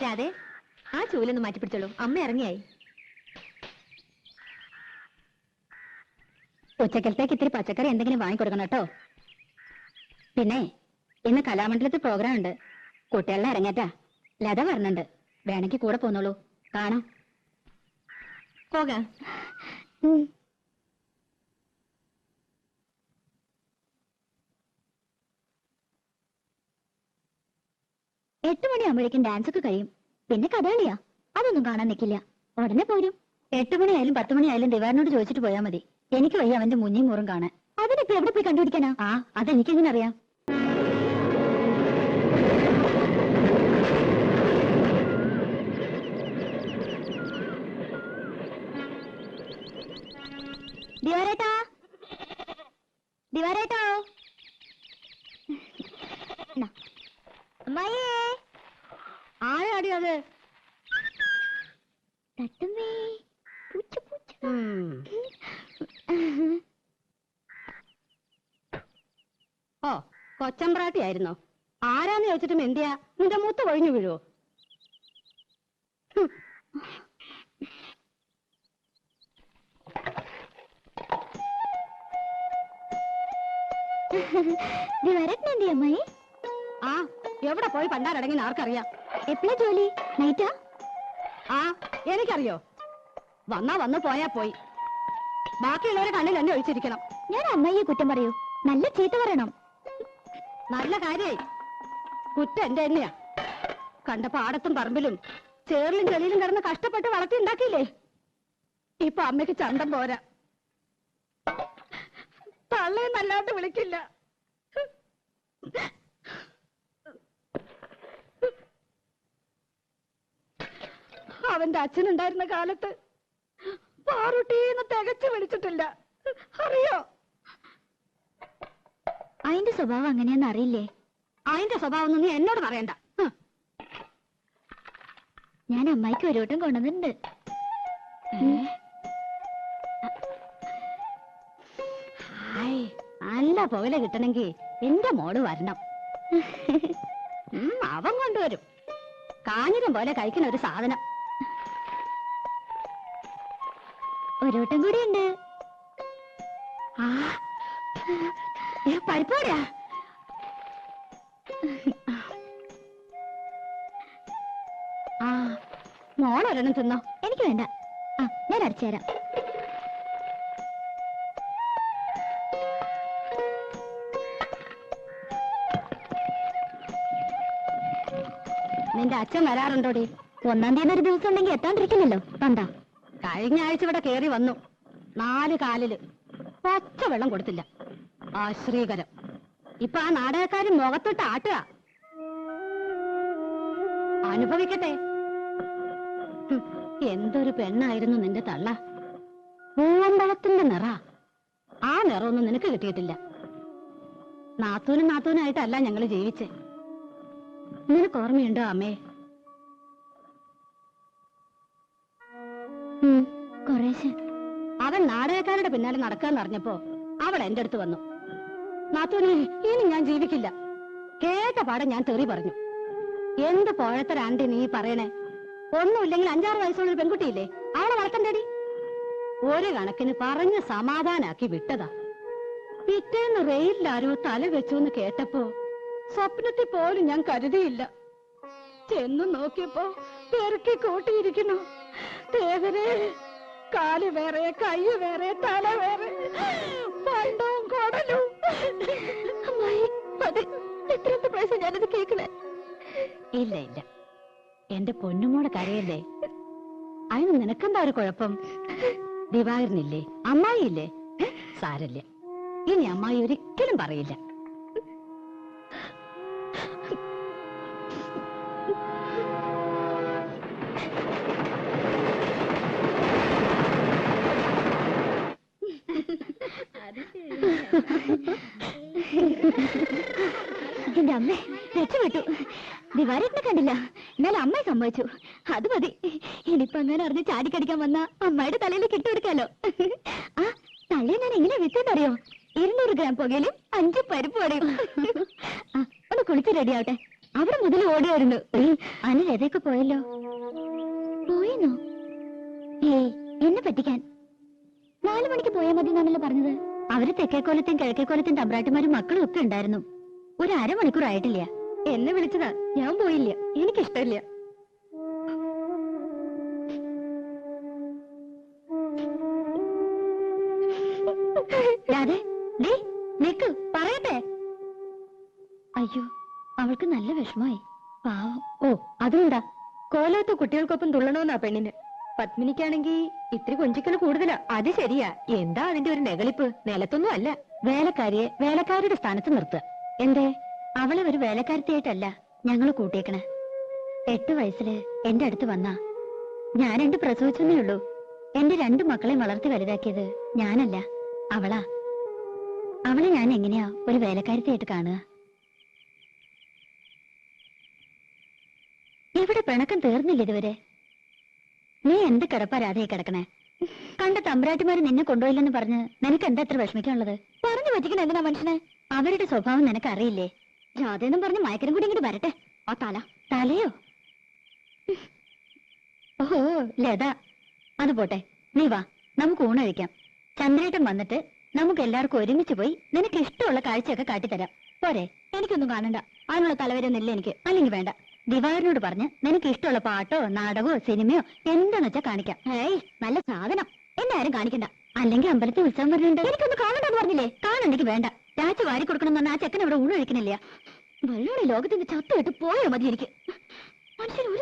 രാധേ, ആ ചൂലൊന്ന് മാറ്റിപ്പിടിച്ചോളൂ, അമ്മ ഇറങ്ങിയായി. ഉച്ചക്കലത്തേക്ക് ഇത്തിരി പച്ചക്കറി എന്തെങ്കിലും വാങ്ങിക്കൊടുക്കണം കേട്ടോ. പിന്നെ ഇന്ന് കലാമണ്ഡലത്തിൽ പ്രോഗ്രാം ഉണ്ട്. കുട്ടികളെ ഇറങ്ങാറ്റാ. ലത പറഞ്ഞിട്ടുണ്ട്, വേണമെങ്കിൽ കൂടെ പോന്നോളൂ, കാണാം. പോകാം. 8 മണിയാകുമ്പോഴേക്കും ഡാൻസ് ഒക്കെ കഴിയും. പിന്നെ കഥകളിയാ, അതൊന്നും കാണാൻ നിൽക്കില്ല, ഉടനെ പോരും. 8 മണിയായാലും 10 മണിയായാലും ദിവാരനോട് ചോദിച്ചിട്ട് പോയാൽ മതി. എനിക്ക് വയ്യ അവന്റെ മുഞ്ഞിയും മൂറും കാണാൻ. അതിനിപ്പോ എവിടെ പോയി കണ്ടുപിടിക്കാനാ? അതെനിക്കെങ്ങനെ അറിയാം? ദിവാരേട്ടാ, ദിവാരേട്ടാ, അമ്മായേ, ആരാടി അത്? തട്ടുമേ, പൂച്ച പൂച്ച. ഓ, കൊച്ചമ്പ്രാട്ടി ആയിരുന്നോ? ആരാന്ന് ചോദിച്ചിട്ടും എന്തിയാ? നിന്റെ മൂത്ത് കൊഴിഞ്ഞു വീഴുവോ? അമ്മായി ആ എവിടെ പോയി പണ്ടാരടങ്ങി ആർക്കറിയാം? എപ്പോഴാ ജോലി? നൈറ്റാ? ആ എനിക്കറിയോ. വന്നാ വന്ന് പോയാ പോയി. ബാക്കിയുള്ളവരെ കണ്ണിൽ എന്നെ ഒഴിച്ചിരിക്കണം. ഞാൻ അമ്മയെ കുറ്റം പറയൂ? നല്ല ചീത്ത പറയണം. നല്ല കാര്യായി. കുറ്റം എന്റെ തന്നെയാ. കണ്ട പാടത്തും പറമ്പിലും ചേറിലും ചെളിയിലും കിടന്ന് കഷ്ടപ്പെട്ട് വളർത്തി ഉണ്ടാക്കിയില്ലേ? ഇപ്പൊ അമ്മയ്ക്ക് ചന്തം പോരാ. തള്ളയെന്നല്ലാണ്ട് വിളിക്കില്ല. അവന്റെ അച്ഛനുണ്ടായിരുന്ന കാലത്ത് പാറുട്ടീന്ന് തികച്ചു വിളിച്ചിട്ടില്ല, അറിയോ? അതിന്റെ സ്വഭാവം അങ്ങനെയാന്ന് അറിയില്ലേ? അതിന്റെ സ്വഭാവം ഒന്നും നീ എന്നോട് പറയണ്ട. ഞാൻ അമ്മായിക്ക് ഒരു വട്ടം കൊണ്ടുവന്നിട്ടുണ്ട്. നല്ല പുകല കിട്ടണമെങ്കിൽ എന്റെ മോള് വരണം. അവൻ കൊണ്ടുവരും കാഞ്ഞിരം പോലെ കഴിക്കുന്ന ഒരു സാധനം. ഒരു വട്ടം കൂടി ഉണ്ട്. പരിപ്പോടാ. മോളൊരെണ്ണം തിന്നോ? എനിക്ക് വേണ്ട. ഞാൻ അടിച്ചു തരാം. നിന്റെ അച്ഛൻ വരാറുണ്ടോടി? 1-ാം തീയതി ഒരു ദിവസം ഉണ്ടെങ്കിൽ എത്താണ്ടിരിക്കില്ലല്ലോ. കണ്ടാ കഴിഞ്ഞ ആഴ്ച ഇവിടെ കേറി വന്നു. 4 കാലില് പച്ച വെള്ളം കൊടുത്തില്ല. ആശ്രീകരം. ഇപ്പൊ ആ നാടകക്കാരൻ മുഖത്തോട്ട് ആട്ടുക. അനുഭവിക്കട്ടെ. എന്തൊരു പെണ്ണായിരുന്നു നിന്റെ തള്ള. പൂവമ്പഴത്തിന്റെ നിറ. ആ നിറമൊന്നും നിനക്ക് കിട്ടിയിട്ടില്ല. നാത്തൂനായിട്ടല്ല ഞങ്ങള് ജീവിച്ചേ. നിനക്ക് ഓർമ്മയുണ്ടോ അമ്മേ? കുറേശ്ശെ. അവൻ നാടകക്കാരുടെ പിന്നാലെ നടക്കാന്ന് അറിഞ്ഞപ്പോ അവൾ എന്റെ അടുത്ത് വന്നു. നാത്തൂനെ, ഇനി ഞാൻ ജീവിക്കില്ല. കേട്ട പാടം ഞാൻ തെറി പറഞ്ഞു. എന്ത് പോഴത്തരാണ്ടി നീ പറയണേ? ഒന്നുമില്ലെങ്കിൽ 5-6 വയസ്സുള്ള ഒരു പെൺകുട്ടിയില്ലേ, അവളെ വളർത്തണ്ടേടി. ഒരു കണക്കിന് പറഞ്ഞ് സമാധാനാക്കി വിട്ടതാ. പിറ്റേന്ന് റെയിലാരോ തല വെച്ചു എന്ന് കേട്ടപ്പോ സ്വപ്നത്തിൽ പോലും ഞാൻ കരുതിയില്ല. ചെന്നു നോക്കിയപ്പോ പെറുക്കി കൂട്ടിയിരിക്കുന്നു. തേവരെ, കാല് വേറെ, കൈ വേറെ, തല വേറെ, പണ്ടവും കൊടലും. എത്രത്തെ പ്രാവശ്യം ഞാനത് കേൾക്കണേ? ഇല്ല ഇല്ല, എന്റെ പൊന്നുമോടെ കരയല്ലേ. അതിന് നിനക്കെന്താ ഒരു കുഴപ്പം? ദിവാകരനില്ലേ, അമ്മായി ഇല്ലേ? സാരല്ല, ഇനി അമ്മായി ഒരിക്കലും പറയില്ല. എന്റെ അമ്മ രക്ഷപ്പെട്ടു. ദിവാരേട്ടനെ കണ്ടില്ല, എന്നാലും അമ്മയെ സമ്മതിച്ചു. അത് മതി. ഇനിയിപ്പൊ അങ്ങനെ അറിഞ്ഞ് ചാടിക്കടിക്കാൻ വന്ന അമ്മയുടെ തലയിൽ കിട്ടുകൊടുക്കാലോ. ആ തലയെ ഞാൻ എങ്ങനെ വിറ്റെന്നറിയോ? 200 ഗ്രാം പുകയിലും 5 പരിപ്പ് വടയും. ഒന്ന് കുളിച്ച് റെഡി ആവട്ടെ. അവിടെ മുതൽ ഓടുമായിരുന്നു. അനിൽ എതൊക്കെ പോയല്ലോ. പോയെന്നോ? ഏയ്, എന്നെ പറ്റിക്കാൻ. 4 മണിക്ക് പോയാൽ മതി എന്നാണല്ലോ പറഞ്ഞത്. അവര് തെക്കേക്കോലത്തും കിഴക്കേക്കോലത്തും തമ്പ്രാട്ടിമാരും മക്കളും ഒക്കെ ഉണ്ടായിരുന്നു. ഒരു അരമണിക്കൂർ ആയിട്ടില്ല. എന്നെ വിളിച്ചതാ, ഞാൻ പോയില്ല. എനിക്കിഷ്ടമില്ല. നിക്ക്, പറയട്ടെ. അയ്യോ, അവൾക്ക് നല്ല വിഷമായി. പാവം. ഓ, അതുകൊണ്ടാ കോലത്ത് കുട്ടികൾക്കൊപ്പം തുള്ളണമെന്നാ പെണ്ണിന്. പത്മിനിക്കാണെങ്കി ഇത്തിരി കൊഞ്ചിക്കല് കൂടുതലാ. അത് ശരിയാ. എന്താ അതിന്റെ ഒരു നെകളിപ്പ്? നിലത്തൊന്നും അല്ല. വേലക്കാരിയെ വേലക്കാരുടെ സ്ഥാനത്ത് നിർത്തുക. എന്തേ? അവളെ ഒരു വേലക്കാരത്തിയായിട്ടല്ല ഞങ്ങള് കൂട്ടിയേക്കണേ. 8 വയസ്സില് എന്റെ അടുത്ത് വന്നാ. ഞാൻ 2 പ്രസവിച്ചെന്നേ ഉള്ളൂ. എന്റെ 2 മക്കളെയും വളർത്തി വലുതാക്കിയത് ഞാനല്ല, അവളാ. അവളെ ഞാൻ എങ്ങനെയാ ഒരു വേലക്കാരത്തിയായിട്ട് കാണുക? ഇവിടെ പിണക്കം തീർന്നില്ല ഇതുവരെ. നീ എന്ത് കിടപ്പാ രാധയെ കിടക്കണേ? കണ്ട തമ്പ്രാട്ടിമാര് നിന്നെ കൊണ്ടുപോയില്ലെന്ന് പറഞ്ഞ് നിനക്ക് എന്താ എത്ര വിഷമിക്കാനുള്ളത്? പറഞ്ഞു പറ്റിക്കണ എന്തിനാ മനുഷ്യനെ? അവരുടെ സ്വഭാവം നിനക്ക് അറിയില്ലേ? രാധയെന്നും പറഞ്ഞ് മയക്കരം കൂടി ഇങ്ങോട്ട് വരട്ടെ. ആ തലയോ? ഓഹോ, ലത. അത് പോട്ടെ, നീ വാ, നമുക്ക് ഊണ് കഴിക്കാം. ചന്ദ്രേട്ടൻ വന്നിട്ട് നമുക്ക് എല്ലാവർക്കും ഒരുമിച്ച് പോയി നിനക്ക് ഇഷ്ടമുള്ള കാഴ്ചയൊക്കെ കാട്ടിത്തരാം. പോരെ? എനിക്കൊന്നും കാണണ്ട. അതിനുള്ള തലവരൊന്നുമില്ല എനിക്ക്. അല്ലെങ്കിൽ വേണ്ട. ദിവാകരനോട് പറഞ്ഞ് നിനക്ക് ഇഷ്ടമുള്ള പാട്ടോ നാടകമോ സിനിമയോ എന്താന്ന് വെച്ചാ കാണിക്കാം. ഏയ്, നല്ല സാധനം. എന്നെ ആരും കാണിക്കണ്ട. അല്ലെങ്കിൽ അമ്പലത്തിൽ ഉത്സവം വരുന്നുണ്ട്. എനിക്കൊന്നും കാണണ്ടെന്ന് പറഞ്ഞില്ലേ? കാണണ്ടെങ്കിൽ വേണ്ട. രാജ വാരി കൊടുക്കണം എന്ന് പറഞ്ഞാൽ ആ ചെക്കൻ ഇവിടെ ഊണ് കഴിക്കണില്ല. വെള്ളോടെ ലോകത്തിന്റെ ചത്തു വിട്ട് പോയോ മതി എനിക്ക്. മനുഷ്യന് ഒരു